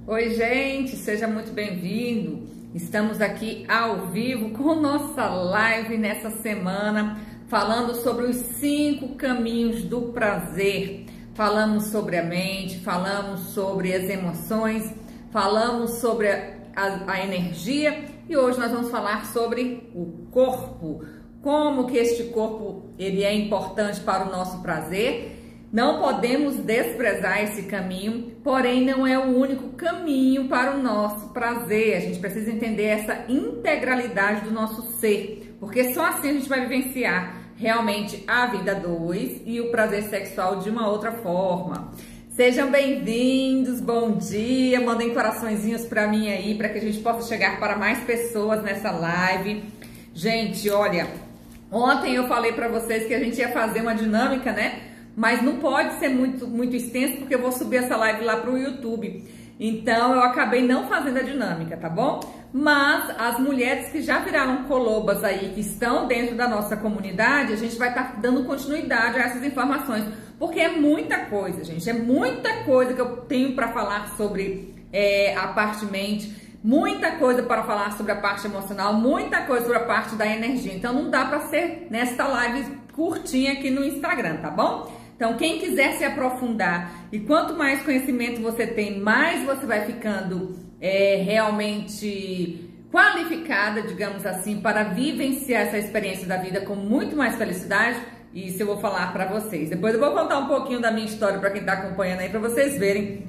Oi, gente, seja muito bem-vindo. Estamos aqui ao vivo com nossa live nessa semana, falando sobre os 5 caminhos do prazer. Falamos sobre a mente, falamos sobre as emoções, falamos sobre a energia e hoje nós vamos falar sobre o corpo. Como que este corpo ele é importante para o nosso prazer. Não podemos desprezar esse caminho, porém não é o único caminho para o nosso prazer. A gente precisa entender essa integralidade do nosso ser, porque só assim a gente vai vivenciar realmente a vida 2 e o prazer sexual de uma outra forma. Sejam bem-vindos, bom dia, mandem coraçõezinhos para mim aí, para que a gente possa chegar para mais pessoas nessa live. Gente, olha, ontem eu falei para vocês que a gente ia fazer uma dinâmica, né? Mas não pode ser muito extenso, porque eu vou subir essa live lá para o YouTube. Então, eu acabei não fazendo a dinâmica, tá bom? Mas as mulheres que já viraram colobas aí, que estão dentro da nossa comunidade, a gente vai estar dando continuidade a essas informações. Porque é muita coisa, gente. É muita coisa que eu tenho para falar sobre a parte mente. Muita coisa para falar sobre a parte emocional. Muita coisa sobre a parte da energia. Então, não dá para ser nesta live curtinha aqui no Instagram, tá bom? Então, quem quiser se aprofundar e quanto mais conhecimento você tem, mais você vai ficando realmente qualificada, digamos assim, para vivenciar essa experiência da vida com muito mais felicidade. Isso eu vou falar para vocês. Depois eu vou contar um pouquinho da minha história para quem está acompanhando aí, para vocês verem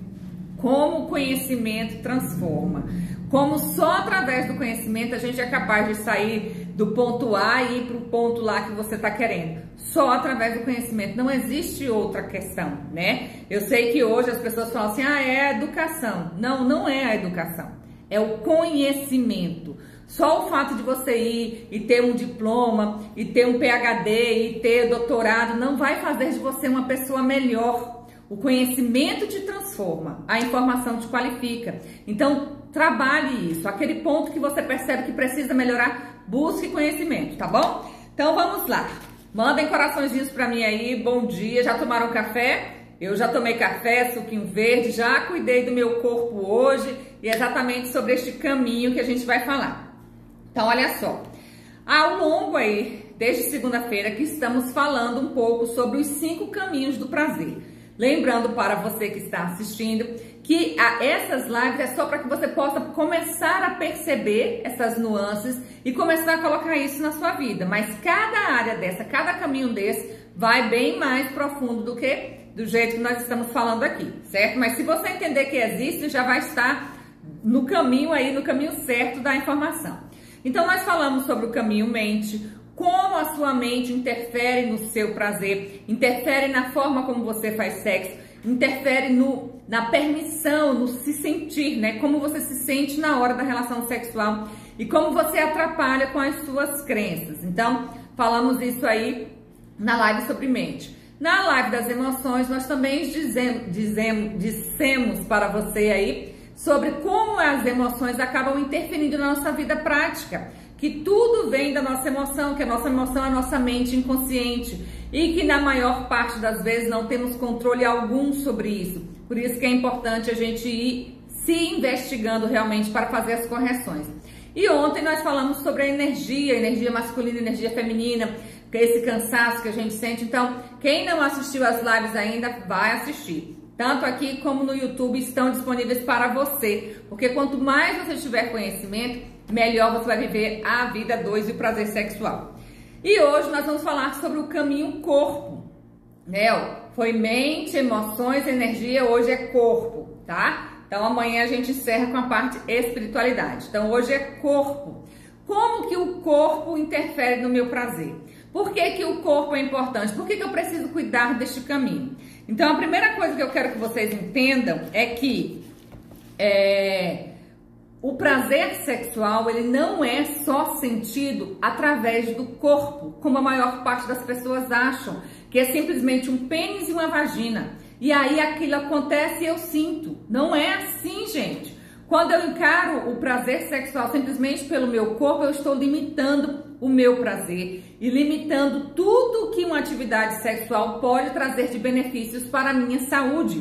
como o conhecimento transforma. Como só através do conhecimento a gente é capaz de sair do ponto A e ir para o ponto lá que você está querendo. Só através do conhecimento. Não existe outra questão, né? Eu sei que hoje as pessoas falam assim, é a educação. Não, não é a educação. É o conhecimento. Só o fato de você ir e ter um diploma, e ter um PhD, e ter doutorado, não vai fazer de você uma pessoa melhor. O conhecimento te transforma, a informação te qualifica. Então, trabalhe isso. Aquele ponto que você percebe que precisa melhorar, busque conhecimento, tá bom? Então, vamos lá. Mandem coraçõezinhos pra mim aí. Bom dia. Já tomaram café? Eu já tomei café, suquinho verde, já cuidei do meu corpo hoje e exatamente sobre este caminho que a gente vai falar. Então, olha só. Ao longo aí, desde segunda-feira, que estamos falando um pouco sobre os 5 caminhos do prazer. Lembrando para você que está assistindo que essas lives é só para que você possa começar a perceber essas nuances e começar a colocar isso na sua vida. Mas cada área dessa, cada caminho desse vai bem mais profundo do que do jeito que nós estamos falando aqui, certo? Mas se você entender que existe, já vai estar no caminho aí, no caminho certo da informação. Então nós falamos sobre o caminho mente, como a sua mente interfere no seu prazer, interfere na forma como você faz sexo, interfere na permissão, no se sentir, né? Como você se sente na hora da relação sexual e como você atrapalha com as suas crenças. Então, falamos isso aí na live sobre mente. Na live das emoções, nós também dissemos para você aí sobre como as emoções acabam interferindo na nossa vida prática. Que tudo vem da nossa emoção, que a nossa emoção é a nossa mente inconsciente e que na maior parte das vezes não temos controle algum sobre isso. Por isso que é importante a gente ir se investigando realmente para fazer as correções. E ontem nós falamos sobre a energia masculina, energia feminina, que é esse cansaço que a gente sente. Então, quem não assistiu as lives ainda, vai assistir. Tanto aqui como no YouTube estão disponíveis para você, porque quanto mais você tiver conhecimento, melhor você vai viver a vida 2 e o prazer sexual. E hoje nós vamos falar sobre o caminho corpo, né? Foi mente, emoções, energia, hoje é corpo, tá? Então amanhã a gente encerra com a parte espiritualidade. Então hoje é corpo. Como que o corpo interfere no meu prazer? Por que que o corpo é importante? Por que que eu preciso cuidar deste caminho? Então a primeira coisa que eu quero que vocês entendam é que o prazer sexual, ele não é só sentido através do corpo, como a maior parte das pessoas acham, que é simplesmente um pênis e uma vagina. E aí aquilo acontece e eu sinto. Não é assim, gente. Quando eu encaro o prazer sexual simplesmente pelo meu corpo, eu estou limitando o meu prazer e limitando tudo que uma atividade sexual pode trazer de benefícios para a minha saúde.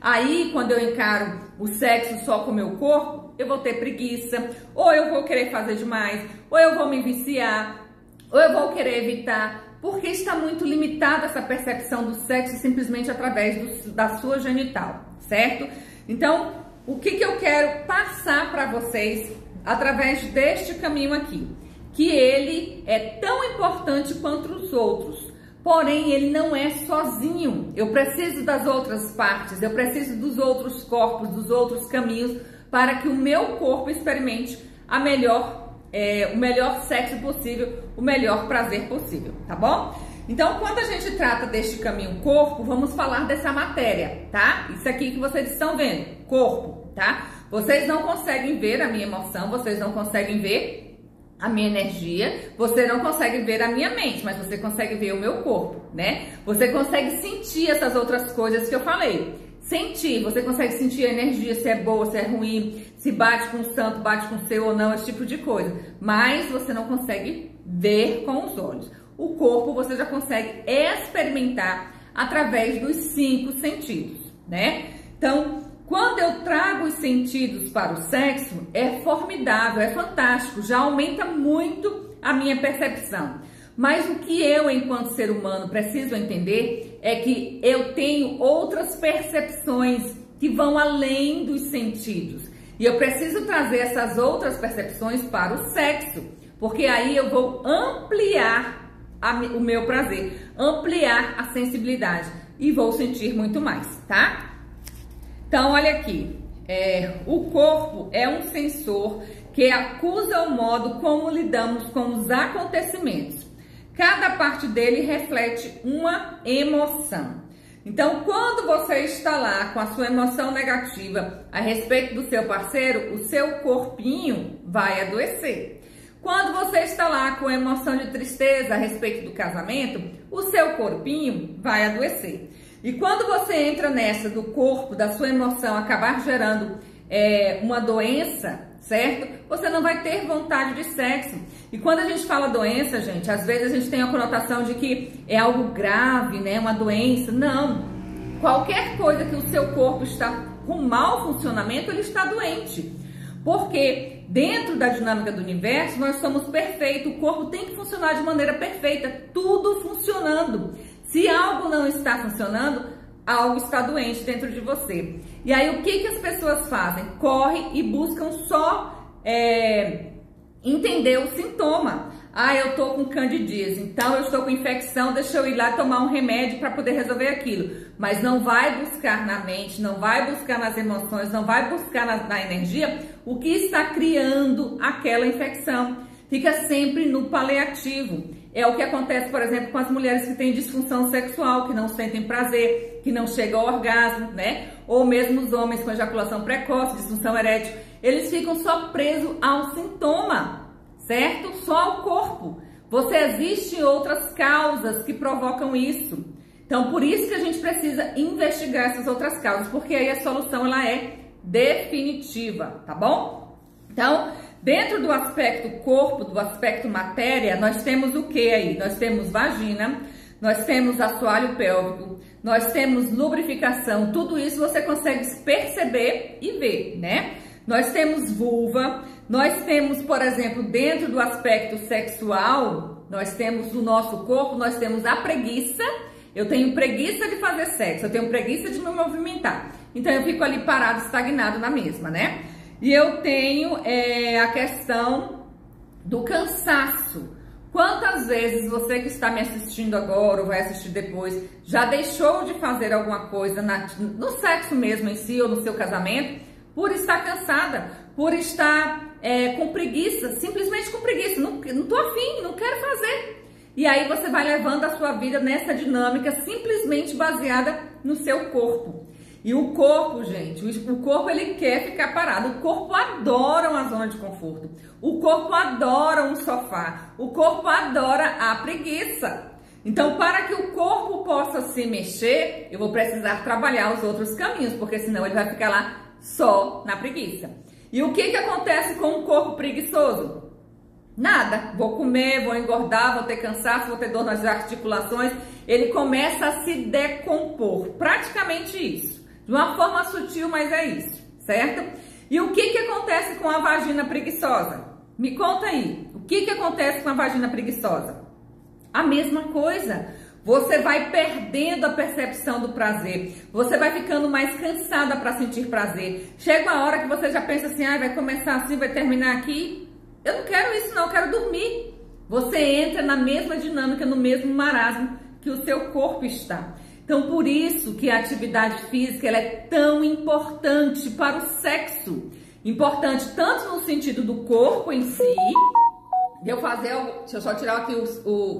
Aí, quando eu encaro o sexo só com o meu corpo, eu vou ter preguiça, ou eu vou querer fazer demais, ou eu vou me viciar, ou eu vou querer evitar, porque está muito limitada essa percepção do sexo simplesmente através da sua genital, certo? Então, o que eu quero passar para vocês através deste caminho aqui? Que ele é tão importante quanto os outros. Porém, ele não é sozinho. Eu preciso das outras partes, eu preciso dos outros corpos, dos outros caminhos para que o meu corpo experimente o melhor sexo possível, o melhor prazer possível, tá bom? Então, quando a gente trata deste caminho corpo, vamos falar dessa matéria, tá? Isso aqui que vocês estão vendo, corpo, tá? Vocês não conseguem ver a minha emoção, vocês não conseguem ver a minha energia, você não consegue ver a minha mente, mas você consegue ver o meu corpo, né? Você consegue sentir essas outras coisas que eu falei. Sentir, você consegue sentir a energia, se é boa, se é ruim, se bate com o santo, bate com o seu ou não, esse tipo de coisa. Mas você não consegue ver com os olhos. O corpo você já consegue experimentar através dos 5 sentidos, né? Então, quando eu trago os sentidos para o sexo, é formidável, é fantástico, já aumenta muito a minha percepção. Mas o que eu, enquanto ser humano, preciso entender é que eu tenho outras percepções que vão além dos sentidos. E eu preciso trazer essas outras percepções para o sexo, porque aí eu vou ampliar o meu prazer, ampliar a sensibilidade e vou sentir muito mais, tá? Então, olha aqui, o corpo é um sensor que acusa o modo como lidamos com os acontecimentos. Cada parte dele reflete uma emoção. Então, quando você está lá com a sua emoção negativa a respeito do seu parceiro, o seu corpinho vai adoecer. Quando você está lá com a emoção de tristeza a respeito do casamento, o seu corpinho vai adoecer. E quando você entra nessa do corpo, da sua emoção acabar gerando uma doença, certo? Você não vai ter vontade de sexo. E quando a gente fala doença, gente, às vezes a gente tem a conotação de que é algo grave, né? Uma doença. Não. Qualquer coisa que o seu corpo está com mau funcionamento, ele está doente. Porque dentro da dinâmica do universo, nós somos perfeitos. O corpo tem que funcionar de maneira perfeita. Tudo funcionando. Se algo não está funcionando, algo está doente dentro de você. E aí o que as pessoas fazem? Correm e buscam só entender o sintoma. Ah, eu tô com candidíase, então eu estou com infecção, deixa eu ir lá tomar um remédio para poder resolver aquilo. Mas não vai buscar na mente, não vai buscar nas emoções, não vai buscar na energia o que está criando aquela infecção. Fica sempre no paliativo. É o que acontece, por exemplo, com as mulheres que têm disfunção sexual, que não sentem prazer, que não chegam ao orgasmo, né? Ou mesmo os homens com ejaculação precoce, disfunção erétil, eles ficam só presos ao sintoma, certo? Só ao corpo. Existem outras causas que provocam isso. Então, por isso que a gente precisa investigar essas outras causas, porque aí a solução ela é definitiva, tá bom? Então, dentro do aspecto corpo, do aspecto matéria, nós temos o que aí? Nós temos vagina, nós temos assoalho pélvico, nós temos lubrificação, tudo isso você consegue perceber e ver, né? Nós temos vulva, nós temos, por exemplo, dentro do aspecto sexual, nós temos o nosso corpo, nós temos a preguiça. Eu tenho preguiça de fazer sexo, eu tenho preguiça de me movimentar. Então eu fico ali parado, estagnado na mesma, né? E eu tenho a questão do cansaço. Quantas vezes você que está me assistindo agora ou vai assistir depois já deixou de fazer alguma coisa no sexo mesmo em si ou no seu casamento por estar cansada, por estar com preguiça, simplesmente com preguiça, não tô afim, não quero fazer. E aí você vai levando a sua vida nessa dinâmica simplesmente baseada no seu corpo. E o corpo, gente, o corpo ele quer ficar parado. O corpo adora uma zona de conforto. O corpo adora um sofá. O corpo adora a preguiça. Então, para que o corpo possa se mexer, eu vou precisar trabalhar os outros caminhos, porque senão ele vai ficar lá só na preguiça. E o que acontece com um corpo preguiçoso? Nada. Vou comer, vou engordar, vou ter cansaço, vou ter dor nas articulações. Ele começa a se decompor. Praticamente isso. De uma forma sutil, mas é isso, certo? E o que acontece com a vagina preguiçosa? Me conta aí, o que acontece com a vagina preguiçosa? A mesma coisa. Você vai perdendo a percepção do prazer, você vai ficando mais cansada para sentir prazer. Chega uma hora que você já pensa assim, vai começar assim, vai terminar aqui. Eu não quero isso não, eu quero dormir. Você entra na mesma dinâmica, no mesmo marasmo que o seu corpo está. Então, por isso que a atividade física ela é tão importante para o sexo. Importante tanto no sentido do corpo em si, de eu fazer algo, deixa eu só tirar aqui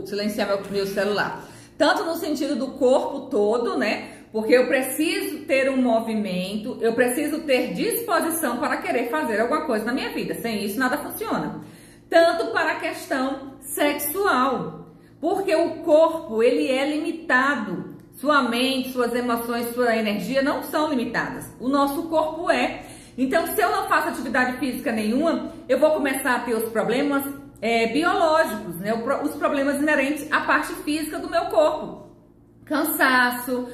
silenciar meu celular. Tanto no sentido do corpo todo, né? Porque eu preciso ter um movimento, eu preciso ter disposição para querer fazer alguma coisa na minha vida. Sem isso, nada funciona. Tanto para a questão sexual, porque o corpo, ele é limitado. Sua mente, suas emoções, sua energia não são limitadas. O nosso corpo é. Então, se eu não faço atividade física nenhuma, eu vou começar a ter os problemas biológicos, né? Os problemas inerentes à parte física do meu corpo. Cansaço,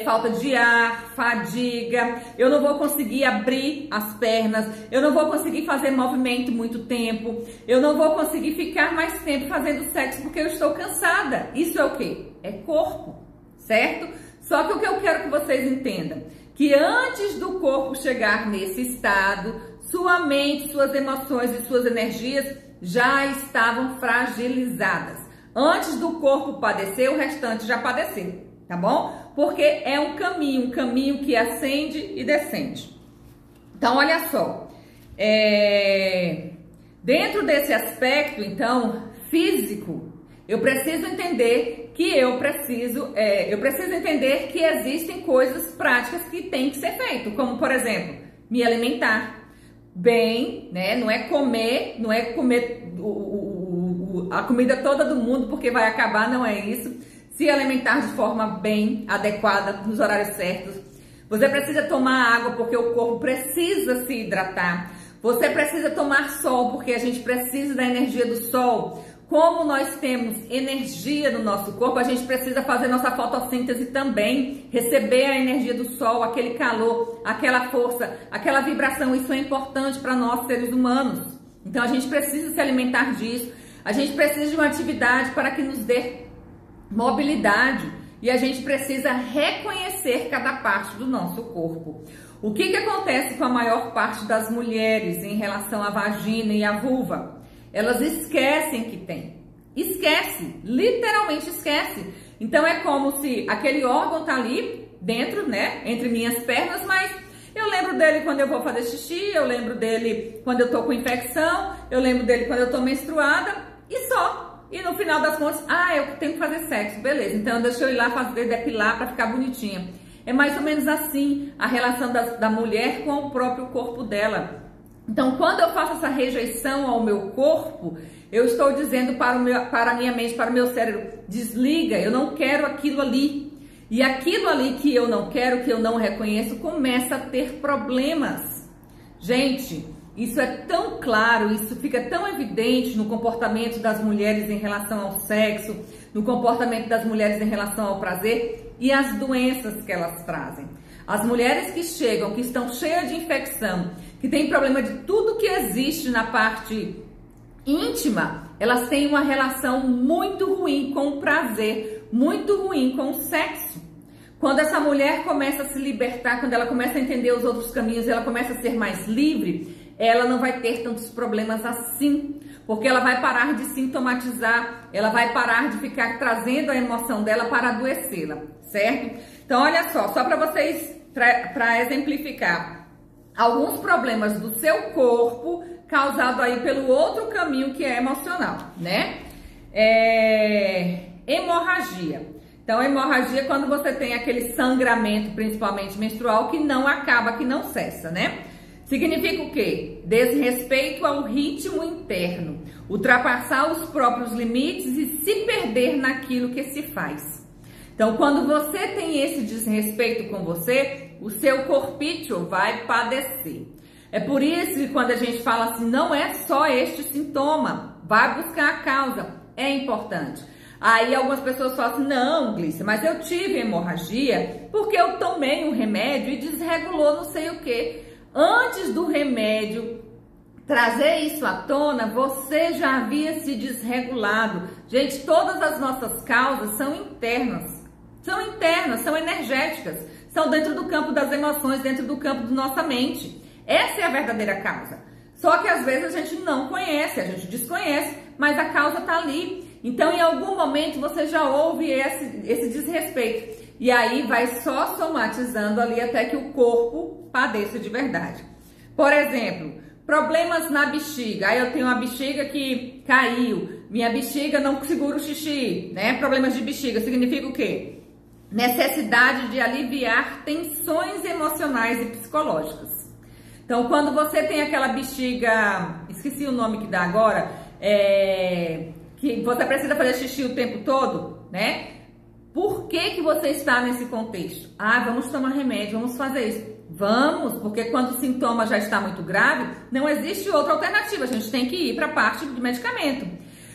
falta de ar, fadiga, eu não vou conseguir abrir as pernas, eu não vou conseguir fazer movimento muito tempo, eu não vou conseguir ficar mais tempo fazendo sexo porque eu estou cansada. Isso é o quê? É corpo, certo? Só que o que eu quero que vocês entendam, que antes do corpo chegar nesse estado, sua mente, suas emoções e suas energias já estavam fragilizadas. Antes do corpo padecer, o restante já padeceu, tá bom? Porque é um caminho que ascende e descende. Então, olha só, dentro desse aspecto, então, físico, eu preciso entender que eu preciso entender que existem coisas práticas que têm que ser feito, como, por exemplo, me alimentar bem, né? Não é comer a comida toda do mundo porque vai acabar, não é isso. Se alimentar de forma bem adequada, nos horários certos. Você precisa tomar água porque o corpo precisa se hidratar. Você precisa tomar sol porque a gente precisa da energia do sol. Como nós temos energia no nosso corpo, a gente precisa fazer nossa fotossíntese também, receber a energia do sol, aquele calor, aquela força, aquela vibração. Isso é importante para nós seres humanos. Então a gente precisa se alimentar disso. A gente precisa de uma atividade para que nos dê mobilidade e a gente precisa reconhecer cada parte do nosso corpo. O que acontece com a maior parte das mulheres em relação à vagina e à vulva? Elas esquecem que tem. Esquece, literalmente esquece. Então é como se aquele órgão tá ali dentro, né, entre minhas pernas, mas eu lembro dele quando eu vou fazer xixi, eu lembro dele quando eu tô com infecção, eu lembro dele quando eu tô menstruada e só. E no final das contas, eu tenho que fazer sexo, beleza. Então deixa eu ir lá fazer depilar para ficar bonitinha. É mais ou menos assim a relação da mulher com o próprio corpo dela. Então, quando eu faço essa rejeição ao meu corpo, eu estou dizendo para a minha mente, para o meu cérebro, desliga, eu não quero aquilo ali. E aquilo ali que eu não quero, que eu não reconheço, começa a ter problemas. Gente, isso é tão claro, isso fica tão evidente no comportamento das mulheres em relação ao sexo, no comportamento das mulheres em relação ao prazer e as doenças que elas trazem. As mulheres que chegam, que estão cheias de infecção, que têm problema de tudo que existe na parte íntima, elas têm uma relação muito ruim com o prazer, muito ruim com o sexo. Quando essa mulher começa a se libertar, quando ela começa a entender os outros caminhos, ela começa a ser mais livre, ela não vai ter tantos problemas assim, porque ela vai parar de sintomatizar, ela vai parar de ficar trazendo a emoção dela para adoecê-la, certo? Então, olha só para vocês, para exemplificar, alguns problemas do seu corpo causado aí pelo outro caminho que é emocional, né? Hemorragia. Então, hemorragia é quando você tem aquele sangramento, principalmente menstrual, que não acaba, que não cessa, né? Significa o quê? Desrespeito ao ritmo interno, ultrapassar os próprios limites e se perder naquilo que se faz. Então, quando você tem esse desrespeito com você, o seu corpício vai padecer. É por isso que quando a gente fala assim, não é só este sintoma, vai buscar a causa, é importante. Aí algumas pessoas falam assim, não, Glícia, mas eu tive hemorragia porque eu tomei um remédio e desregulou não sei o que. Antes do remédio trazer isso à tona, você já havia se desregulado. Gente, todas as nossas causas são internas, são energéticas, são dentro do campo das emoções, dentro do campo da nossa mente. Essa é a verdadeira causa. Só que às vezes a gente não conhece, a gente desconhece, mas a causa está ali. Então, em algum momento, você já ouve esse desrespeito. E aí vai só somatizando ali até que o corpo padeça de verdade. Por exemplo, problemas na bexiga. Aí eu tenho uma bexiga que caiu, minha bexiga não segura o xixi, né? Problemas de bexiga significa o quê? Necessidade de aliviar tensões emocionais e psicológicas. Então, quando você tem aquela bexiga, esqueci o nome que dá agora, que você precisa fazer xixi o tempo todo, né? Por que você está nesse contexto? Ah, vamos tomar remédio, vamos fazer isso. Vamos, porque quando o sintoma já está muito grave, não existe outra alternativa, a gente tem que ir para a parte de medicamento.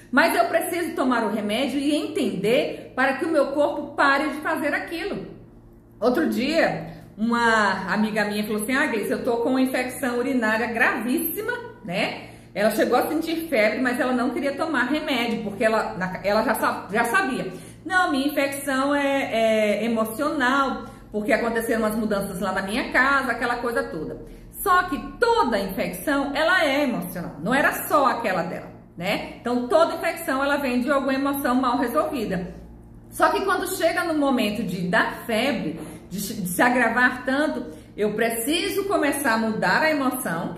Mas eu preciso tomar o remédio e entender para que o meu corpo pare de fazer aquilo. Outro dia, uma amiga minha falou assim, Glícia, eu tô com uma infecção urinária gravíssima, né? Ela chegou a sentir febre, mas ela não queria tomar remédio, porque ela já sabia. Não, minha infecção é emocional, porque aconteceram umas mudanças lá na minha casa, aquela coisa toda. Só que toda infecção, ela é emocional, não era só aquela dela, né? Então, toda infecção, ela vem de alguma emoção mal resolvida. Só que quando chega no momento de dar febre, de se agravar tanto, eu preciso começar a mudar a emoção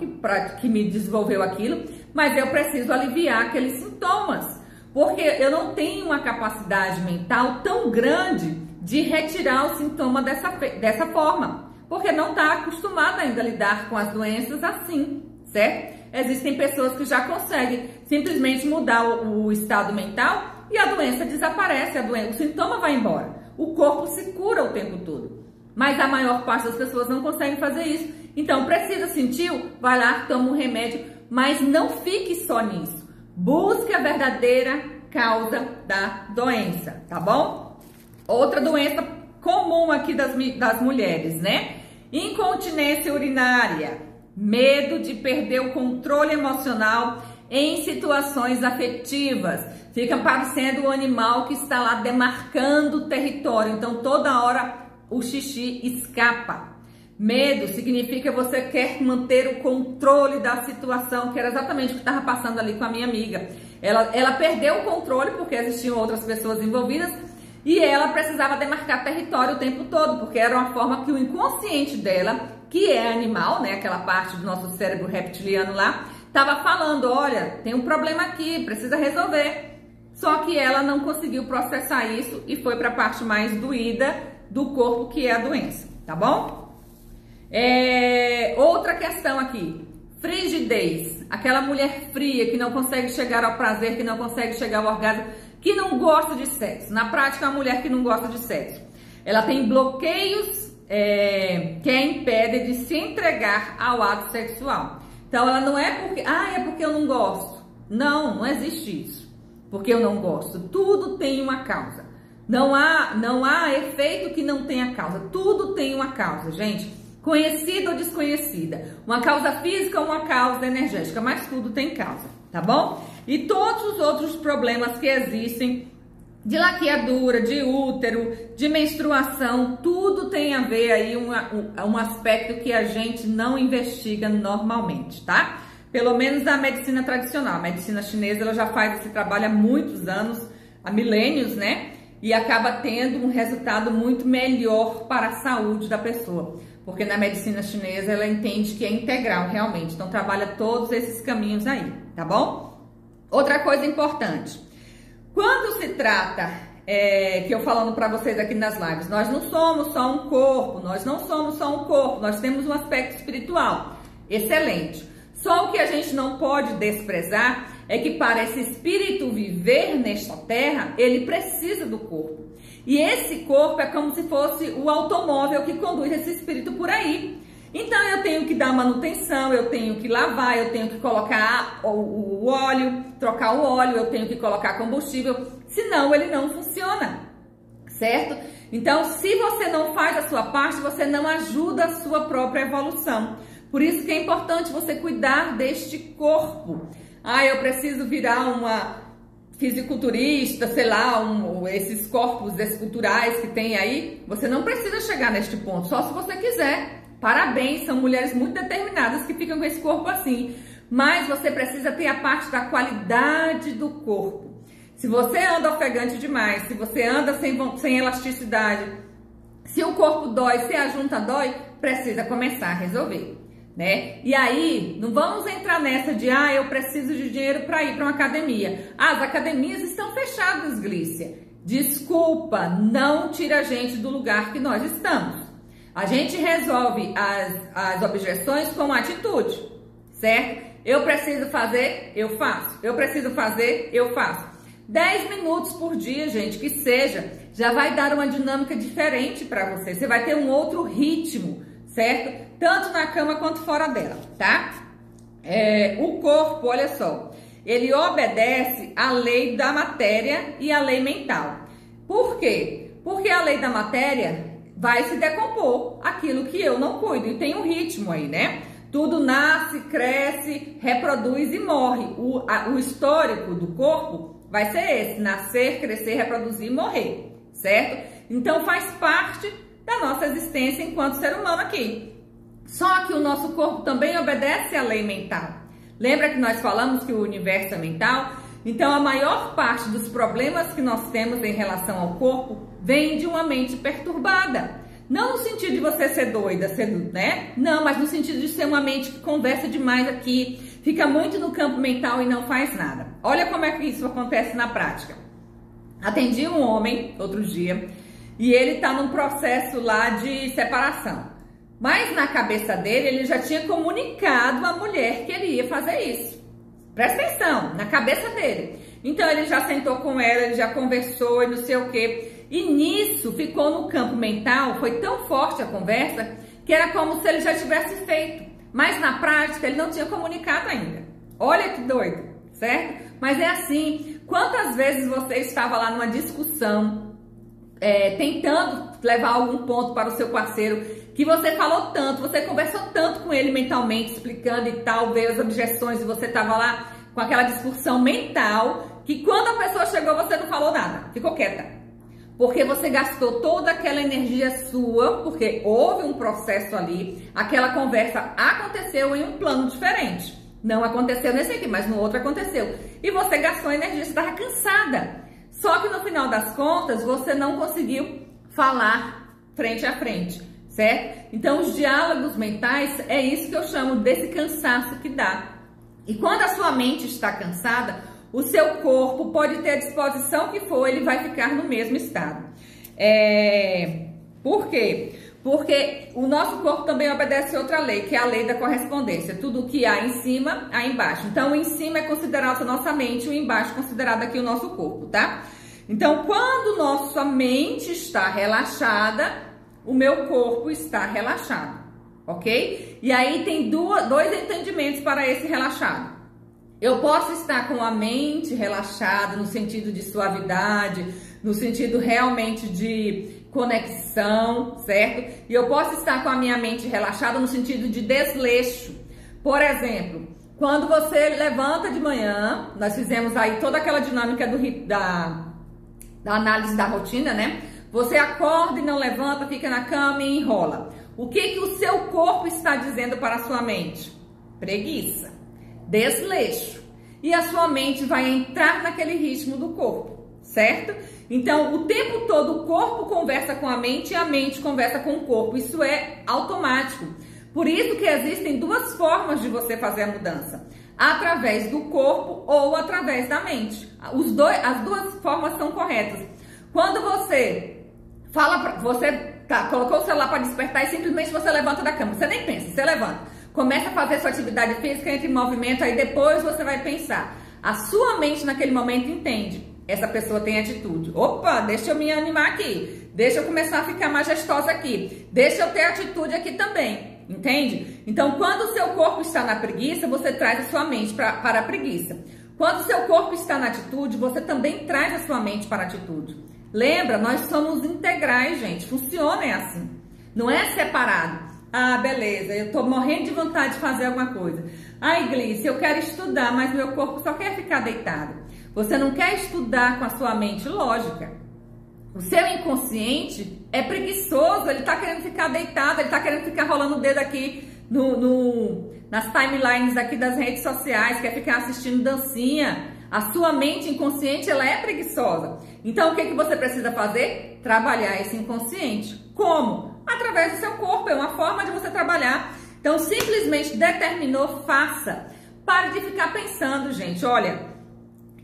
que me desenvolveu aquilo, mas eu preciso aliviar aqueles sintomas, porque eu não tenho uma capacidade mental tão grande de retirar o sintoma dessa forma, porque não está acostumada ainda a lidar com as doenças assim, certo? Existem pessoas que já conseguem simplesmente mudar o estado mental e a doença desaparece, o sintoma vai embora, o corpo se cura o tempo todo. Mas a maior parte das pessoas não consegue fazer isso. Então, precisa, sentiu? Vai lá, toma um remédio, mas não fique só nisso. Busque a verdadeira causa da doença, tá bom? Outra doença comum aqui das mulheres, né? Incontinência urinária, medo de perder o controle emocional em situações afetivas. Fica parecendo um animal que está lá demarcando o território. Então, toda hora o xixi escapa. Medo significa que você quer manter o controle da situação, que era exatamente o que estava passando ali com a minha amiga. Ela perdeu o controle porque existiam outras pessoas envolvidas e ela precisava demarcar território o tempo todo, porque era uma forma que o inconsciente dela, que é animal, né, aquela parte do nosso cérebro reptiliano lá, estava falando, olha, tem um problema aqui, precisa resolver. Só que ela não conseguiu processar isso e foi para a parte mais doída do corpo, que é a doença, tá bom? Outra questão aqui, frigidez, aquela mulher fria que não consegue chegar ao prazer, que não consegue chegar ao orgasmo, que não gosta de sexo. Na prática, é uma mulher que não gosta de sexo. Ela tem bloqueios que a impedem de se entregar ao ato sexual. Então, ela não é porque, é porque eu não gosto. Não, não existe isso. Porque eu não gosto. Tudo tem uma causa. Não há efeito que não tenha causa. Tudo tem uma causa, gente. Conhecida ou desconhecida. Uma causa física ou uma causa energética. Mas tudo tem causa, tá bom? E todos os outros problemas que existem, de laqueadura, de útero, de menstruação, tudo tem a ver aí um aspecto que a gente não investiga normalmente, tá? Pelo menos a medicina tradicional. A medicina chinesa, ela já faz esse trabalho há muitos anos, há milênios, né? E acaba tendo um resultado muito melhor para a saúde da pessoa. Porque na medicina chinesa ela entende que é integral realmente. Então trabalha todos esses caminhos aí, tá bom? Outra coisa importante. Quando se trata, que eu falando para vocês aqui nas lives, nós não somos só um corpo, nós não somos só um corpo, nós temos um aspecto espiritual. Excelente. Só o que a gente não pode desprezar é que para esse espírito viver nesta terra, ele precisa do corpo. E esse corpo é como se fosse o automóvel que conduz esse espírito por aí. Então eu tenho que dar manutenção, eu tenho que lavar, eu tenho que colocar o óleo, trocar o óleo, eu tenho que colocar combustível. senão ele não funciona, certo? Então, se você não faz a sua parte, você não ajuda a sua própria evolução. Por isso que é importante você cuidar deste corpo. Ah, eu preciso virar uma fisiculturista, sei lá, esses corpos esculturais que tem aí. Você não precisa chegar neste ponto, só se você quiser. Parabéns, são mulheres muito determinadas que ficam com esse corpo assim. Mas você precisa ter a parte da qualidade do corpo. Se você anda ofegante demais, se você anda sem elasticidade, se o corpo dói, se a junta dói, precisa começar a resolver, né? E aí, não vamos entrar nessa de, eu preciso de dinheiro para ir para uma academia. As academias estão fechadas, Glícia. Desculpa, não tira a gente do lugar que nós estamos. A gente resolve as objeções com atitude, certo? Eu preciso fazer, eu faço. Eu preciso fazer, eu faço. 10 minutos por dia, gente, que seja, já vai dar uma dinâmica diferente para você. Você vai ter um outro ritmo, certo? Tanto na cama quanto fora dela, tá? O corpo, olha só, ele obedece à lei da matéria e à lei mental. Por quê? Porque a lei da matéria vai se decompor aquilo que eu não cuido. E tem um ritmo aí, né? Tudo nasce, cresce, reproduz e morre. O histórico do corpo vai ser esse: nascer, crescer, reproduzir e morrer, certo? Então faz parte da nossa existência enquanto ser humano aqui. Só que o nosso corpo também obedece à lei mental. Lembra que nós falamos que o universo é mental? Então a maior parte dos problemas que nós temos em relação ao corpo vem de uma mente perturbada. Não no sentido de você ser doida, né? Não, mas no sentido de ser uma mente que conversa demais aqui, fica muito no campo mental e não faz nada. Olha como é que isso acontece na prática. Atendi um homem outro dia e ele tá num processo lá de separação. Mas na cabeça dele, ele já tinha comunicado à mulher que ele ia fazer isso. Presta atenção, na cabeça dele. Então ele já sentou com ela, ele já conversou e não sei o quê. E nisso ficou no campo mental, foi tão forte a conversa, que era como se ele já tivesse feito. Mas na prática ele não tinha comunicado ainda. Olha que doido, certo? Mas é assim, quantas vezes você estava lá numa discussão, tentando levar algum ponto para o seu parceiro, que você falou tanto, você conversou tanto com ele mentalmente, explicando e tal, veio as objeções e você estava lá com aquela discussão mental, que quando a pessoa chegou você não falou nada, ficou quieta. Porque você gastou toda aquela energia sua, porque houve um processo ali, aquela conversa aconteceu em um plano diferente. Não aconteceu nesse aqui, mas no outro aconteceu. E você gastou energia, você estava cansada. Só que no final das contas, você não conseguiu falar frente a frente, certo? Então, os diálogos mentais, é isso que eu chamo desse cansaço que dá. E quando a sua mente está cansada, o seu corpo pode ter a disposição que for, ele vai ficar no mesmo estado. Por quê? Porque o nosso corpo também obedece outra lei, que é a lei da correspondência. Tudo que há em cima, há embaixo. Então, o em cima é considerado a nossa mente, o embaixo é considerado aqui o nosso corpo, tá? Então, quando nossa mente está relaxada, o meu corpo está relaxado, ok? E aí tem dois entendimentos para esse relaxado. Eu posso estar com a mente relaxada no sentido de suavidade, no sentido realmente de conexão, certo? E eu posso estar com a minha mente relaxada no sentido de desleixo. Por exemplo, quando você levanta de manhã, nós fizemos aí toda aquela dinâmica da análise da rotina, né? Você acorda e não levanta, fica na cama e enrola. O que o seu corpo está dizendo para a sua mente? Preguiça. Desleixo. E a sua mente vai entrar naquele ritmo do corpo, certo? Então, o tempo todo o corpo conversa com a mente e a mente conversa com o corpo. Isso é automático. Por isso que existem duas formas de você fazer a mudança. Através do corpo ou através da mente. As duas formas são corretas. Quando você colocou o celular para despertar e simplesmente você levanta da cama, você nem pensa, você levanta. Começa a fazer sua atividade física, entra em movimento, aí depois você vai pensar. A sua mente naquele momento entende. Essa pessoa tem atitude. Opa, deixa eu me animar aqui. Deixa eu começar a ficar majestosa aqui. Deixa eu ter atitude aqui também. Entende? Então, quando o seu corpo está na preguiça, você traz a sua mente para a preguiça. Quando o seu corpo está na atitude, você também traz a sua mente para a atitude. Lembra, nós somos integrais, gente. Funciona assim. Não é separado. Ah, beleza, eu tô morrendo de vontade de fazer alguma coisa. Ai, Glice, eu quero estudar, mas meu corpo só quer ficar deitado. Você não quer estudar com a sua mente lógica. O seu inconsciente é preguiçoso, ele tá querendo ficar deitado, ele tá querendo ficar rolando o dedo aqui nas timelines aqui das redes sociais, quer ficar assistindo dancinha. A sua mente inconsciente, ela é preguiçosa. Então, o que você precisa fazer? Trabalhar esse inconsciente. Como? Através do seu corpo, é uma forma de você trabalhar. Então, simplesmente determinou, faça. Pare de ficar pensando, gente. Olha,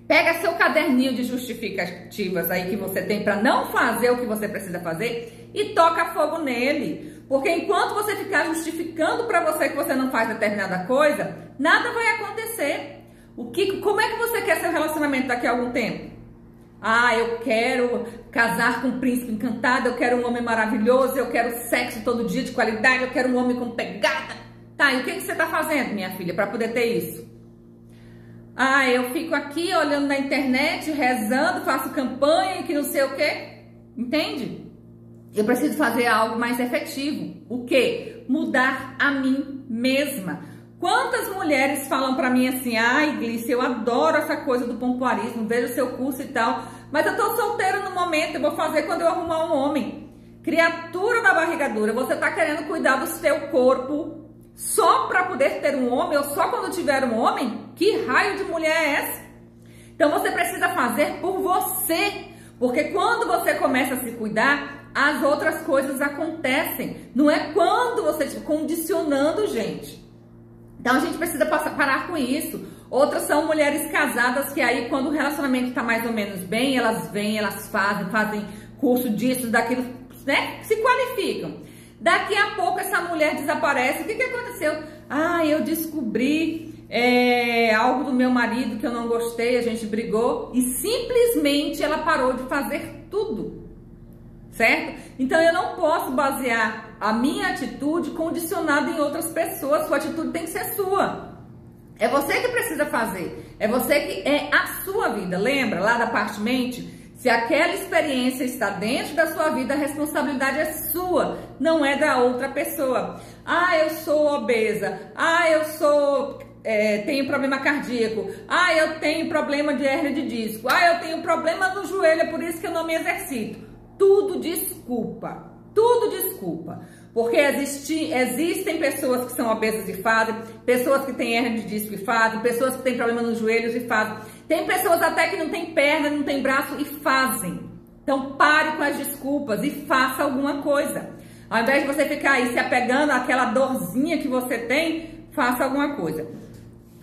pega seu caderninho de justificativas aí que você tem para não fazer o que você precisa fazer e toca fogo nele. Porque enquanto você ficar justificando para você que você não faz determinada coisa, nada vai acontecer. Como é que você quer seu relacionamento daqui a algum tempo? Ah, eu quero casar com um príncipe encantado, eu quero um homem maravilhoso, eu quero sexo todo dia de qualidade, eu quero um homem com pegada. Tá, e o que você tá fazendo, minha filha, para poder ter isso? Ah, eu fico aqui olhando na internet, rezando, faço campanha e que não sei o quê. Entende? Eu preciso fazer algo mais efetivo. O quê? Mudar a mim mesma. Quantas mulheres falam pra mim assim, ai, Glice, eu adoro essa coisa do pompoarismo, vejo seu curso e tal, mas eu tô solteira no momento, eu vou fazer quando eu arrumar um homem. Criatura da barriga dura, você tá querendo cuidar do seu corpo só pra poder ter um homem ou só quando tiver um homem? Que raio de mulher é essa? Então você precisa fazer por você, porque quando você começa a se cuidar, as outras coisas acontecem. Não é quando você está condicionando, gente. Então a gente precisa parar com isso. Outras são mulheres casadas que aí quando o relacionamento está mais ou menos bem, elas vêm, elas fazem curso disso, daquilo, né? Se qualificam. Daqui a pouco essa mulher desaparece. O que aconteceu? Ah, eu descobri algo do meu marido que eu não gostei, a gente brigou e simplesmente ela parou de fazer tudo. Certo? Então eu não posso basear a minha atitude condicionada em outras pessoas. Sua atitude tem que ser sua. É você que precisa fazer. É você que é a sua vida. Lembra lá da parte mente? Se aquela experiência está dentro da sua vida, a responsabilidade é sua, não é da outra pessoa. Ah, eu sou obesa. Ah, eu tenho problema cardíaco. Ah, eu tenho problema de hérnia de disco. Ah, eu tenho problema no joelho, é por isso que eu não me exercito. Tudo desculpa, porque existem pessoas que são obesas e fazem, pessoas que têm hérnia de disco e fazem, pessoas que têm problema nos joelhos e fazem, tem pessoas até que não têm perna, não têm braço e fazem. Então pare com as desculpas e faça alguma coisa. Ao invés de você ficar aí se apegando àquela dorzinha que você tem, faça alguma coisa.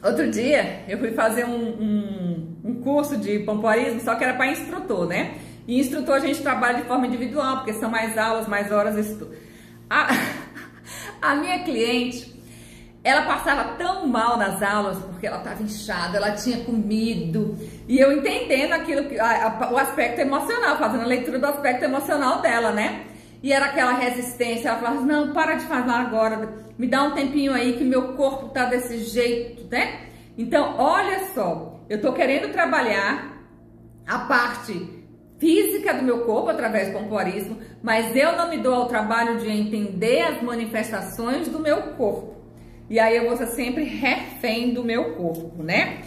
Outro dia eu fui fazer um curso de pompoarismo, só que era para instrutor, né? E instrutor a gente trabalha de forma individual, porque são mais aulas, mais horas, isso tudo. A minha cliente, ela passava tão mal nas aulas, porque ela estava inchada, ela tinha comido, e eu entendendo aquilo, o aspecto emocional, fazendo a leitura do aspecto emocional dela, né? E era aquela resistência, ela falava, não, para de falar agora, me dá um tempinho aí que meu corpo tá desse jeito, né? Então, olha só, eu tô querendo trabalhar a parte física do meu corpo através do pompoarismo, mas eu não me dou ao trabalho de entender as manifestações do meu corpo. E aí eu vou ser sempre refém do meu corpo, né?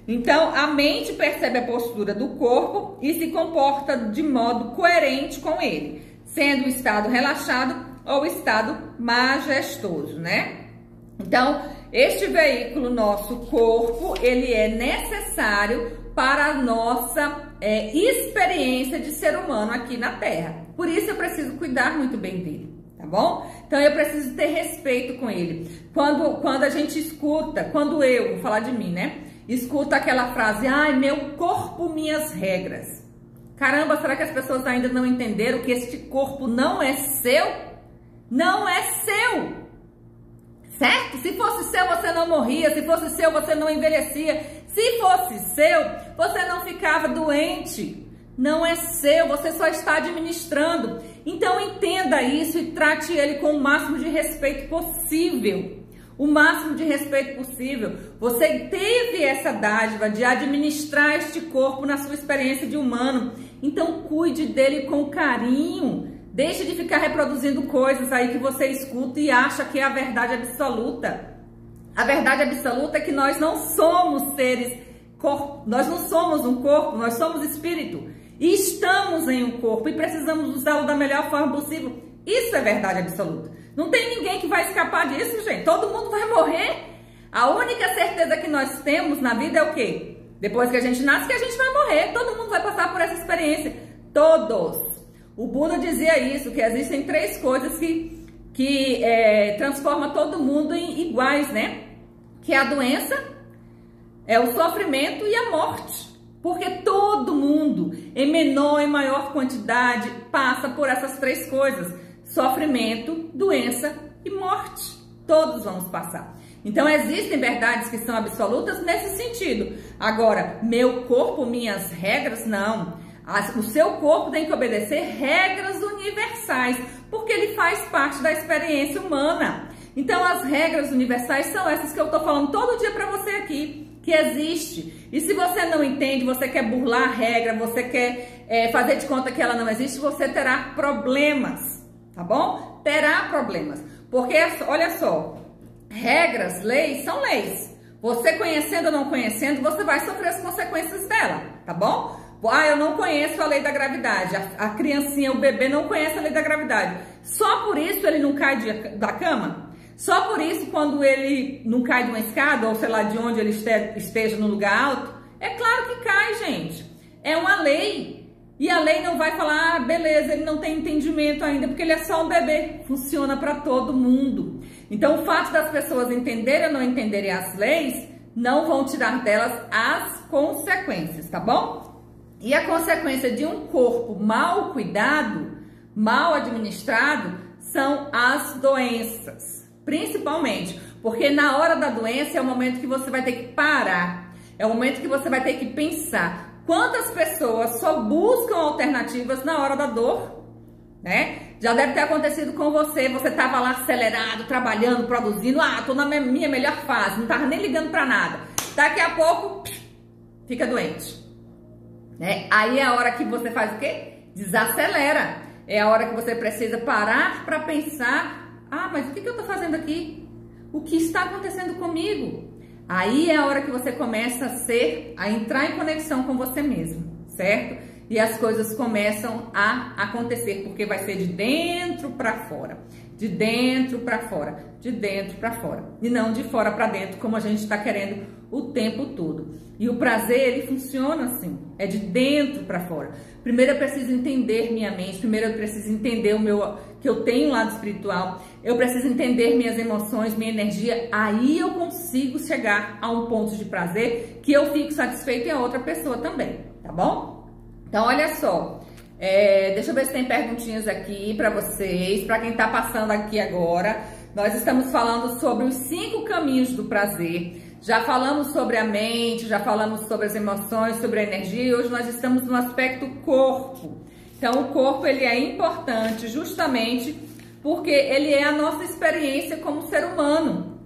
Então, a mente percebe a postura do corpo e se comporta de modo coerente com ele, sendo o estado relaxado ou o estado majestoso, né? Então, este veículo, nosso corpo, ele é necessário para a nossa experiência de ser humano aqui na Terra. Por isso eu preciso cuidar muito bem dele, tá bom? Então eu preciso ter respeito com ele. Quando a gente escuta, quando eu, vou falar de mim, né? Escuta aquela frase, ai, meu corpo, minhas regras. Caramba, será que as pessoas ainda não entenderam que este corpo não é seu? Não é seu! Certo? Se fosse seu, você não morria. Se fosse seu, você não envelhecia. Se fosse seu, você não ficava doente. Não é seu, você só está administrando. Então entenda isso e trate ele com o máximo de respeito possível. o máximo de respeito possível. Você teve essa dádiva de administrar este corpo na sua experiência de humano. Então cuide dele com carinho. Deixe de ficar reproduzindo coisas aí que você escuta e acha que é a verdade absoluta. A verdade absoluta é que nós não somos seres, nós não somos um corpo, nós somos espírito. E estamos em um corpo e precisamos usá-lo da melhor forma possível. Isso é verdade absoluta. Não tem ninguém que vai escapar disso, gente. Todo mundo vai morrer. A única certeza que nós temos na vida é o quê? Depois que a gente nasce, que a gente vai morrer. Todo mundo vai passar por essa experiência. Todos. O Buda dizia isso, que existem 3 coisas que transformam todo mundo em iguais, né? Que é a doença, é o sofrimento e a morte. Porque todo mundo, em menor e maior quantidade, passa por essas 3 coisas. Sofrimento, doença e morte. Todos vamos passar. Então, existem verdades que são absolutas nesse sentido. Agora, meu corpo, minhas regras, não. O seu corpo tem que obedecer regras universais, porque ele faz parte da experiência humana. Então, as regras universais são essas que eu estou falando todo dia para você aqui, que existe. E se você não entende, você quer burlar a regra, você quer fazer de conta que ela não existe, você terá problemas, tá bom? Terá problemas. Porque, olha só, regras, leis, são leis. Você conhecendo ou não conhecendo, você vai sofrer as consequências dela, tá bom? Ah, eu não conheço a lei da gravidade. A criancinha, o bebê não conhece a lei da gravidade. Só por isso ele não cai da cama? Só por isso, quando ele não cai de uma escada, ou sei lá, de onde ele esteja no lugar alto? É claro que cai, gente. É uma lei. E a lei não vai falar, ah, beleza, ele não tem entendimento ainda, porque ele é só um bebê. Funciona para todo mundo. Então, o fato das pessoas entenderem ou não entenderem as leis, não vão tirar delas as consequências, tá bom? E a consequência de um corpo mal cuidado, mal administrado, são as doenças. Principalmente, porque na hora da doença é o momento que você vai ter que parar. É o momento que você vai ter que pensar. Quantas pessoas só buscam alternativas na hora da dor, né? Já deve ter acontecido com você. Você estava lá acelerado, trabalhando, produzindo. Ah, tô na minha melhor fase, não tava nem ligando para nada. Daqui a pouco, fica doente. Né? Aí é a hora que você faz o quê? Desacelera. É a hora que você precisa parar para pensar, ah, mas o que eu tô fazendo aqui? O que está acontecendo comigo? Aí é a hora que você começa a entrar em conexão com você mesmo, certo? E as coisas começam a acontecer, porque vai ser de dentro para fora, de dentro para fora, de dentro para fora, e não de fora para dentro, como a gente está querendo o tempo todo. E o prazer, ele funciona assim, é de dentro para fora. Primeiro eu preciso entender minha mente, primeiro eu preciso entender que eu tenho um lado espiritual, eu preciso entender minhas emoções, minha energia, aí eu consigo chegar a um ponto de prazer que eu fico satisfeito e a outra pessoa também, tá bom? Então, olha só, deixa eu ver se tem perguntinhas aqui para vocês, para quem tá passando aqui agora. Nós estamos falando sobre os 5 caminhos do prazer. Já falamos sobre a mente, já falamos sobre as emoções, sobre a energia, e hoje nós estamos no aspecto corpo. Então, o corpo, ele é importante justamente porque ele é a nossa experiência como ser humano,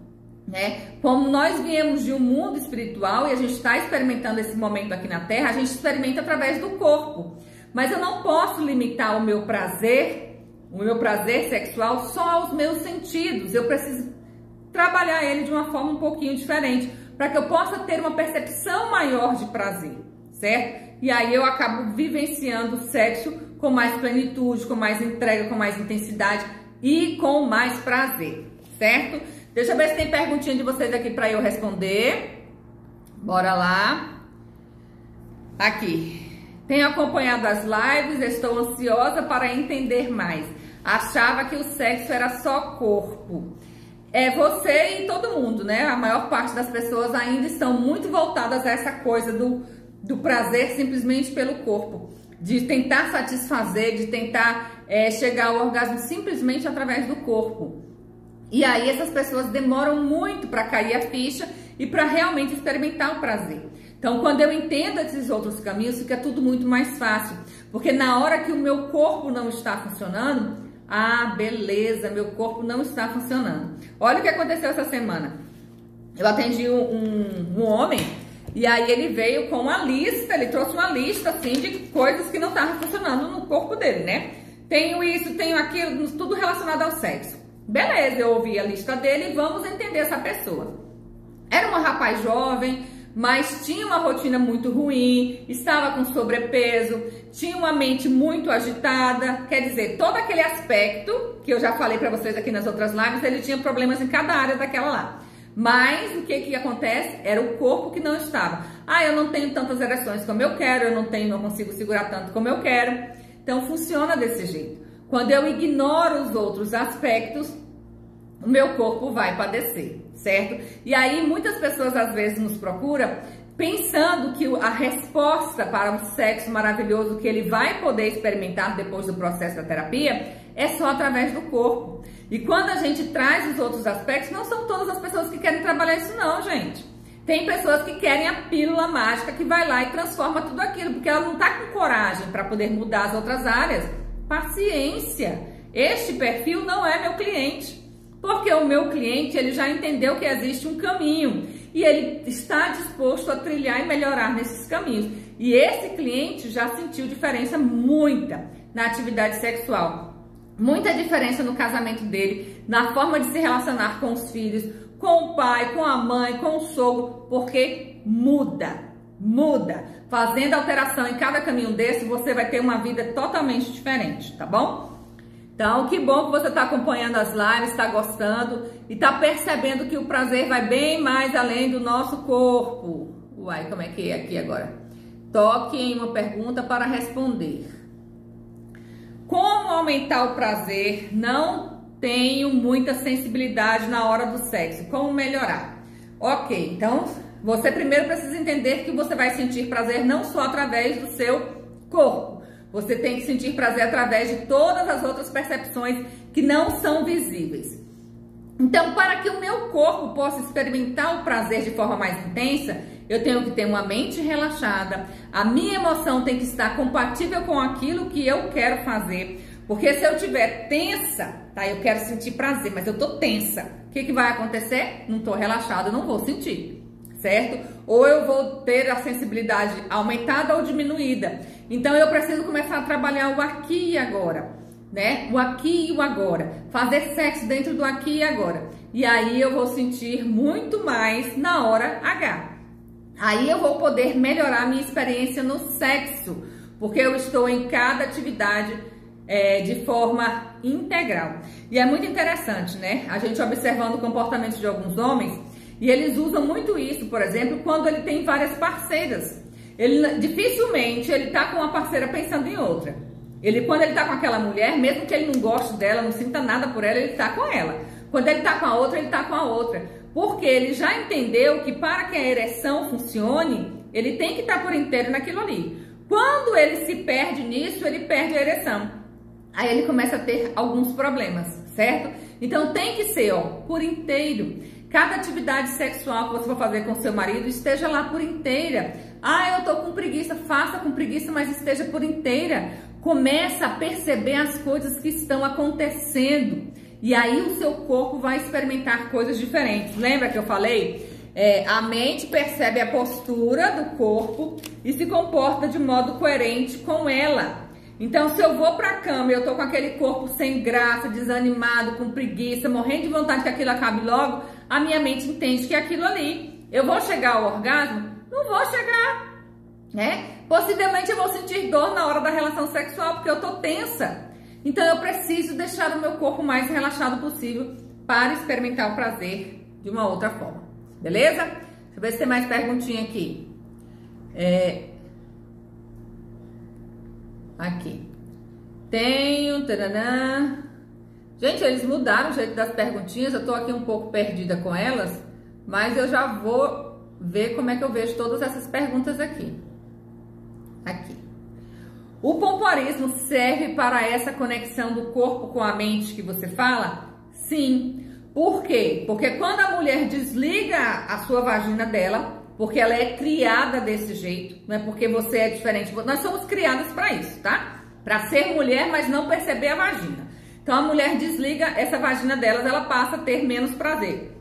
né? Como nós viemos de um mundo espiritual e a gente está experimentando esse momento aqui na Terra, a gente experimenta através do corpo. Mas eu não posso limitar o meu prazer sexual só aos meus sentidos. Eu preciso trabalhar ele de uma forma um pouquinho diferente, para que eu possa ter uma percepção maior de prazer, certo? E aí eu acabo vivenciando o sexo com mais plenitude, com mais entrega, com mais intensidade e com mais prazer, certo? Deixa eu ver se tem perguntinha de vocês aqui para eu responder. Bora lá. Aqui. Tenho acompanhado as lives, estou ansiosa para entender mais. Achava que o sexo era só corpo. É você e todo mundo, né? A maior parte das pessoas ainda estão muito voltadas a essa coisa do prazer simplesmente pelo corpo. De tentar satisfazer, de tentar chegar ao orgasmo simplesmente através do corpo. E aí essas pessoas demoram muito para cair a ficha e para realmente experimentar o prazer. Então, quando eu entendo esses outros caminhos, fica tudo muito mais fácil. Porque na hora que o meu corpo não está funcionando, Ah, beleza, meu corpo não está funcionando. Olha o que aconteceu essa semana. Eu atendi um homem e aí ele veio com uma lista, ele trouxe uma lista assim de coisas que não estavam funcionando no corpo dele, né? Tenho isso, tenho aquilo, tudo relacionado ao sexo. Beleza, eu ouvi a lista dele e vamos entender essa pessoa. Era um rapaz jovem, mas tinha uma rotina muito ruim, estava com sobrepeso, tinha uma mente muito agitada, quer dizer, todo aquele aspecto que eu já falei para vocês aqui nas outras lives, ele tinha problemas em cada área daquela lá. Mas o que acontece? Era o corpo que não estava. Ah, eu não tenho tantas ereções como eu quero, eu não consigo segurar tanto como eu quero. Então funciona desse jeito. Quando eu ignoro os outros aspectos, o meu corpo vai padecer, certo? E aí muitas pessoas às vezes nos procuram pensando que a resposta para um sexo maravilhoso que ele vai poder experimentar depois do processo da terapia é só através do corpo. E quando a gente traz os outros aspectos, não são todas as pessoas que querem trabalhar isso não, gente. Tem pessoas que querem a pílula mágica que vai lá e transforma tudo aquilo, porque ela não está com coragem para poder mudar as outras áreas. Paciência! Este perfil não é meu cliente. Porque o meu cliente, ele já entendeu que existe um caminho e ele está disposto a trilhar e melhorar nesses caminhos. E esse cliente já sentiu diferença muita na atividade sexual. Muita diferença no casamento dele, na forma de se relacionar com os filhos, com o pai, com a mãe, com o sogro, porque muda. Fazendo alteração em cada caminho desse, você vai ter uma vida totalmente diferente, tá bom? Então, que bom que você está acompanhando as lives, está gostando e está percebendo que o prazer vai bem mais além do nosso corpo. Uai, como é que é aqui agora? Toque em uma pergunta para responder. Como aumentar o prazer? Não tenho muita sensibilidade na hora do sexo. Como melhorar? Ok, então você primeiro precisa entender que você vai sentir prazer não só através do seu corpo. Você tem que sentir prazer através de todas as outras percepções que não são visíveis. Então, para que o meu corpo possa experimentar o prazer de forma mais intensa, eu tenho que ter uma mente relaxada, a minha emoção tem que estar compatível com aquilo que eu quero fazer. Porque se eu estiver tensa, tá? Eu quero sentir prazer, mas eu tô tensa. O que vai acontecer? Não tô relaxada, não vou sentir. Certo? Ou eu vou ter a sensibilidade aumentada ou diminuída. Então eu preciso começar a trabalhar o aqui e agora, né? O aqui e o agora. Fazer sexo dentro do aqui e agora. E aí eu vou sentir muito mais na hora H. Aí eu vou poder melhorar a minha experiência no sexo, porque eu estou em cada atividade de forma integral. E é muito interessante, né? A gente observando o comportamento de alguns homens. E eles usam muito isso, por exemplo, quando ele tem várias parceiras. Dificilmente ele tá com uma parceira pensando em outra. Quando ele tá com aquela mulher, mesmo que ele não goste dela, não sinta nada por ela, ele tá com ela. Quando ele tá com a outra, ele tá com a outra. Porque ele já entendeu que para que a ereção funcione, ele tem que estar por inteiro naquilo ali. Quando ele se perde nisso, ele perde a ereção. Aí ele começa a ter alguns problemas, certo? Então tem que ser, por inteiro. Cada atividade sexual que você for fazer com seu marido, esteja lá por inteira. Ah, eu tô com preguiça, faça com preguiça, mas esteja por inteira. Começa a perceber as coisas que estão acontecendo. E aí o seu corpo vai experimentar coisas diferentes. Lembra que eu falei? A mente percebe a postura do corpo e se comporta de modo coerente com ela. Então, se eu vou pra cama e eu tô com aquele corpo sem graça, desanimado, com preguiça, morrendo de vontade que aquilo acabe logo, a minha mente entende que é aquilo ali. Eu vou chegar ao orgasmo? Não vou chegar, né? Possivelmente eu vou sentir dor na hora da relação sexual, porque eu tô tensa. Então, eu preciso deixar o meu corpo mais relaxado possível para experimentar o prazer de uma outra forma. Beleza? Deixa eu ver se tem mais perguntinha aqui. Aqui. Tenho... Taranã. Gente, eles mudaram o jeito das perguntinhas. Eu tô aqui um pouco perdida com elas. Mas eu já vou ver como é que eu vejo todas essas perguntas aqui. Aqui. O pompoarismo serve para essa conexão do corpo com a mente que você fala? Sim. Por quê? Porque quando a mulher desliga a sua vagina dela, porque ela é criada desse jeito, não é porque você é diferente. Nós somos criadas para isso, tá? Para ser mulher, mas não perceber a vagina. Então a mulher desliga essa vagina delas, ela passa a ter menos prazer.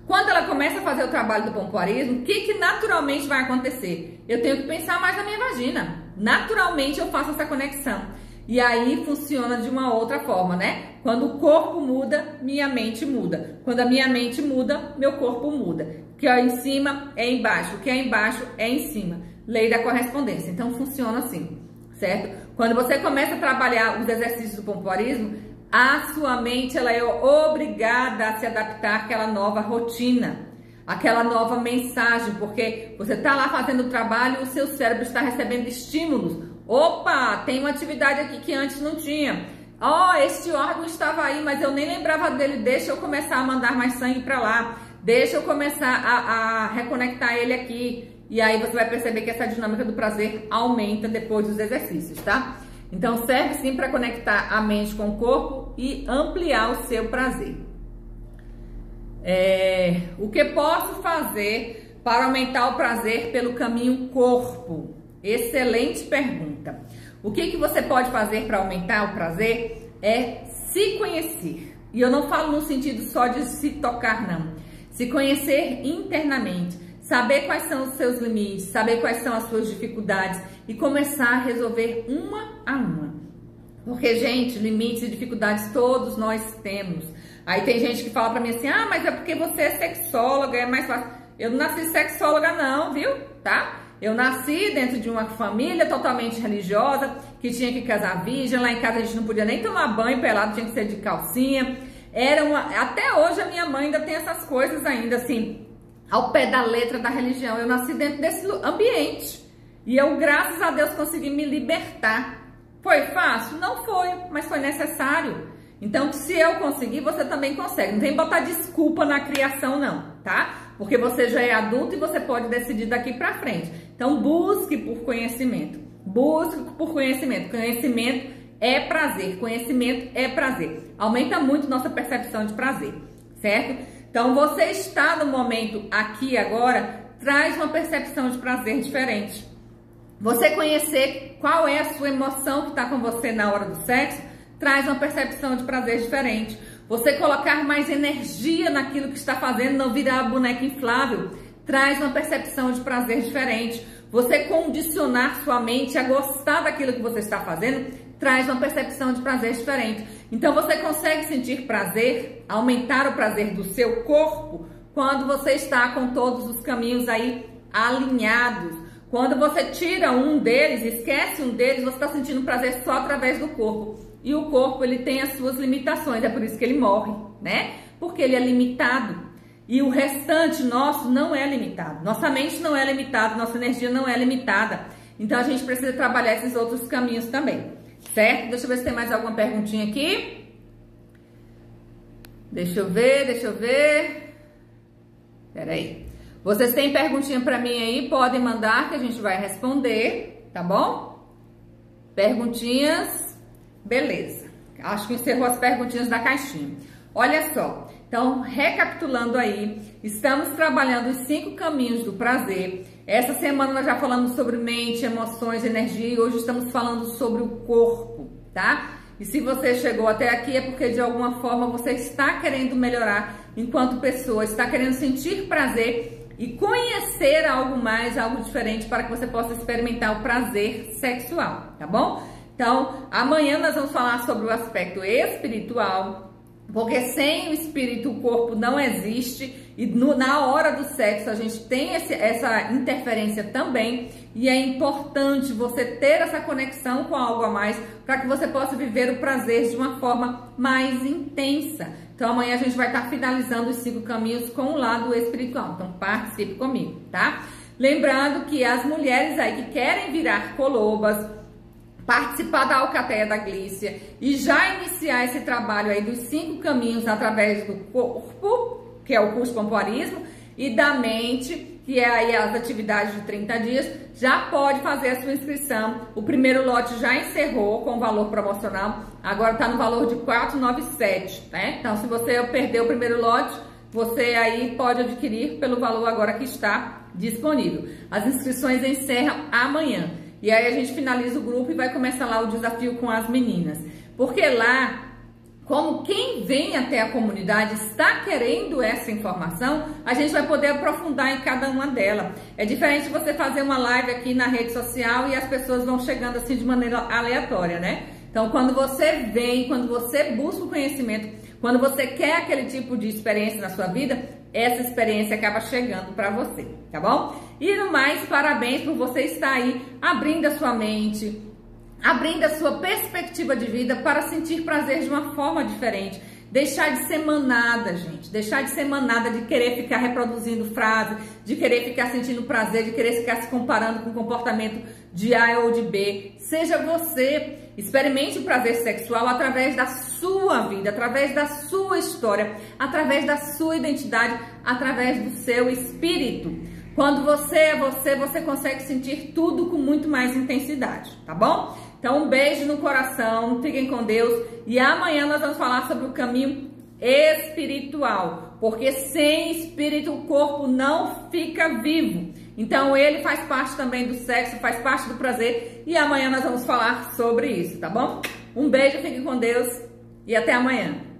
Quando ela começa a fazer o trabalho do pompoarismo, o que naturalmente vai acontecer? Eu tenho que pensar mais na minha vagina. Naturalmente eu faço essa conexão. E aí funciona de uma outra forma, né? Quando o corpo muda, minha mente muda. Quando a minha mente muda, meu corpo muda. O que é em cima é embaixo, o que é embaixo é em cima. Lei da correspondência. Então funciona assim, certo? Quando você começa a trabalhar os exercícios do pompoarismo, a sua mente ela é obrigada a se adaptar àquela nova rotina, àquela nova mensagem, porque você está lá fazendo o trabalho e o seu cérebro está recebendo estímulos. Opa, tem uma atividade aqui que antes não tinha. Ó, este órgão estava aí, mas eu nem lembrava dele. Deixa eu começar a mandar mais sangue para lá. Deixa eu começar a reconectar ele aqui. E aí você vai perceber que essa dinâmica do prazer aumenta depois dos exercícios, tá? Então serve sim para conectar a mente com o corpo e ampliar o seu prazer. O que posso fazer para aumentar o prazer pelo caminho corpo? Excelente pergunta. O que você pode fazer para aumentar o prazer é se conhecer. E eu não falo no sentido só de se tocar, não. Se conhecer internamente, saber quais são os seus limites, saber quais são as suas dificuldades e começar a resolver uma a uma. Porque, gente, limites e dificuldades todos nós temos. Aí tem gente que fala pra mim assim, ah, mas é porque você é sexóloga, é mais fácil. Eu não nasci sexóloga não, viu? Tá? Eu nasci dentro de uma família totalmente religiosa, que tinha que casar virgem. Lá em casa a gente não podia nem tomar banho pelado, tinha que ser de calcinha. Até hoje a minha mãe ainda tem essas coisas ainda, assim, ao pé da letra da religião. Eu nasci dentro desse ambiente. E eu, graças a Deus, consegui me libertar. Foi fácil? Não foi, mas foi necessário. Então, se eu conseguir, você também consegue. Não tem que botar desculpa na criação, não, tá? Porque você já é adulto e você pode decidir daqui pra frente. Então, busque por conhecimento. Busque por conhecimento. Conhecimento é prazer. Conhecimento é prazer. Aumenta muito nossa percepção de prazer, certo? Então, você está no momento aqui agora, traz uma percepção de prazer diferente. Você conhecer qual é a sua emoção que está com você na hora do sexo, traz uma percepção de prazer diferente. Você colocar mais energia naquilo que está fazendo, não virar a boneca inflável, traz uma percepção de prazer diferente. Você condicionar sua mente a gostar daquilo que você está fazendo, traz uma percepção de prazer diferente. Então você consegue sentir prazer, aumentar o prazer do seu corpo, quando você está com todos os caminhos aí alinhados. Quando você tira um deles, esquece um deles, você está sentindo prazer só através do corpo. E o corpo, ele tem as suas limitações, é por isso que ele morre, né? Porque ele é limitado. E o restante nosso não é limitado. Nossa mente não é limitada, nossa energia não é limitada. Então a gente precisa trabalhar esses outros caminhos também, certo? Deixa eu ver se tem mais alguma perguntinha aqui. Deixa eu ver. Peraí. Vocês têm perguntinha pra mim aí? Podem mandar que a gente vai responder, tá bom? Perguntinhas. Beleza, acho que encerrou as perguntinhas da caixinha. Olha só, então recapitulando aí, estamos trabalhando os 5 caminhos do prazer. Essa semana nós já falamos sobre mente, emoções, energia e hoje estamos falando sobre o corpo, tá? E se você chegou até aqui é porque de alguma forma você está querendo melhorar enquanto pessoa, está querendo sentir prazer e conhecer algo mais, algo diferente para que você possa experimentar o prazer sexual, tá bom? Então, amanhã nós vamos falar sobre o aspecto espiritual, porque sem o espírito o corpo não existe e na hora do sexo a gente tem essa interferência também e é importante você ter essa conexão com algo a mais para que você possa viver o prazer de uma forma mais intensa. Então, amanhã a gente vai estar finalizando os 5 caminhos com o lado espiritual, então participe comigo, tá? Lembrando que as mulheres aí que querem virar colobas, participar da Alcateia da Glícia e já iniciar esse trabalho aí dos 5 caminhos através do corpo, que é o curso Pompoarismo, e da mente, que é aí as atividades de 30 dias, já pode fazer a sua inscrição. O primeiro lote já encerrou com valor promocional, agora está no valor de R$ 497, né? Então, se você perdeu o primeiro lote, você aí pode adquirir pelo valor agora que está disponível. As inscrições encerram amanhã. E aí a gente finaliza o grupo e vai começar lá o desafio com as meninas. Porque lá como quem vem até a comunidade está querendo essa informação, a gente vai poder aprofundar em cada uma delas. É diferente você fazer uma live aqui na rede social e as pessoas vão chegando assim de maneira aleatória, né? Então, quando você vem, quando você busca o conhecimento, quando você quer aquele tipo de experiência na sua vida, essa experiência acaba chegando para você, tá bom? E no mais, parabéns por você estar aí abrindo a sua mente, abrindo a sua perspectiva de vida para sentir prazer de uma forma diferente. Deixar de ser manada, gente. Deixar de ser manada, de querer ficar reproduzindo frases, de querer ficar sentindo prazer, de querer ficar se comparando com o comportamento de A ou de B. Seja você. Experimente o prazer sexual através da sua vida, através da sua história, através da sua identidade, através do seu espírito. Quando você é você, você consegue sentir tudo com muito mais intensidade, tá bom? Então, um beijo no coração, fiquem com Deus. E amanhã nós vamos falar sobre o caminho espiritual, porque sem espírito o corpo não fica vivo. Então, ele faz parte também do sexo, faz parte do prazer. E amanhã nós vamos falar sobre isso, tá bom? Um beijo, fiquem com Deus e até amanhã.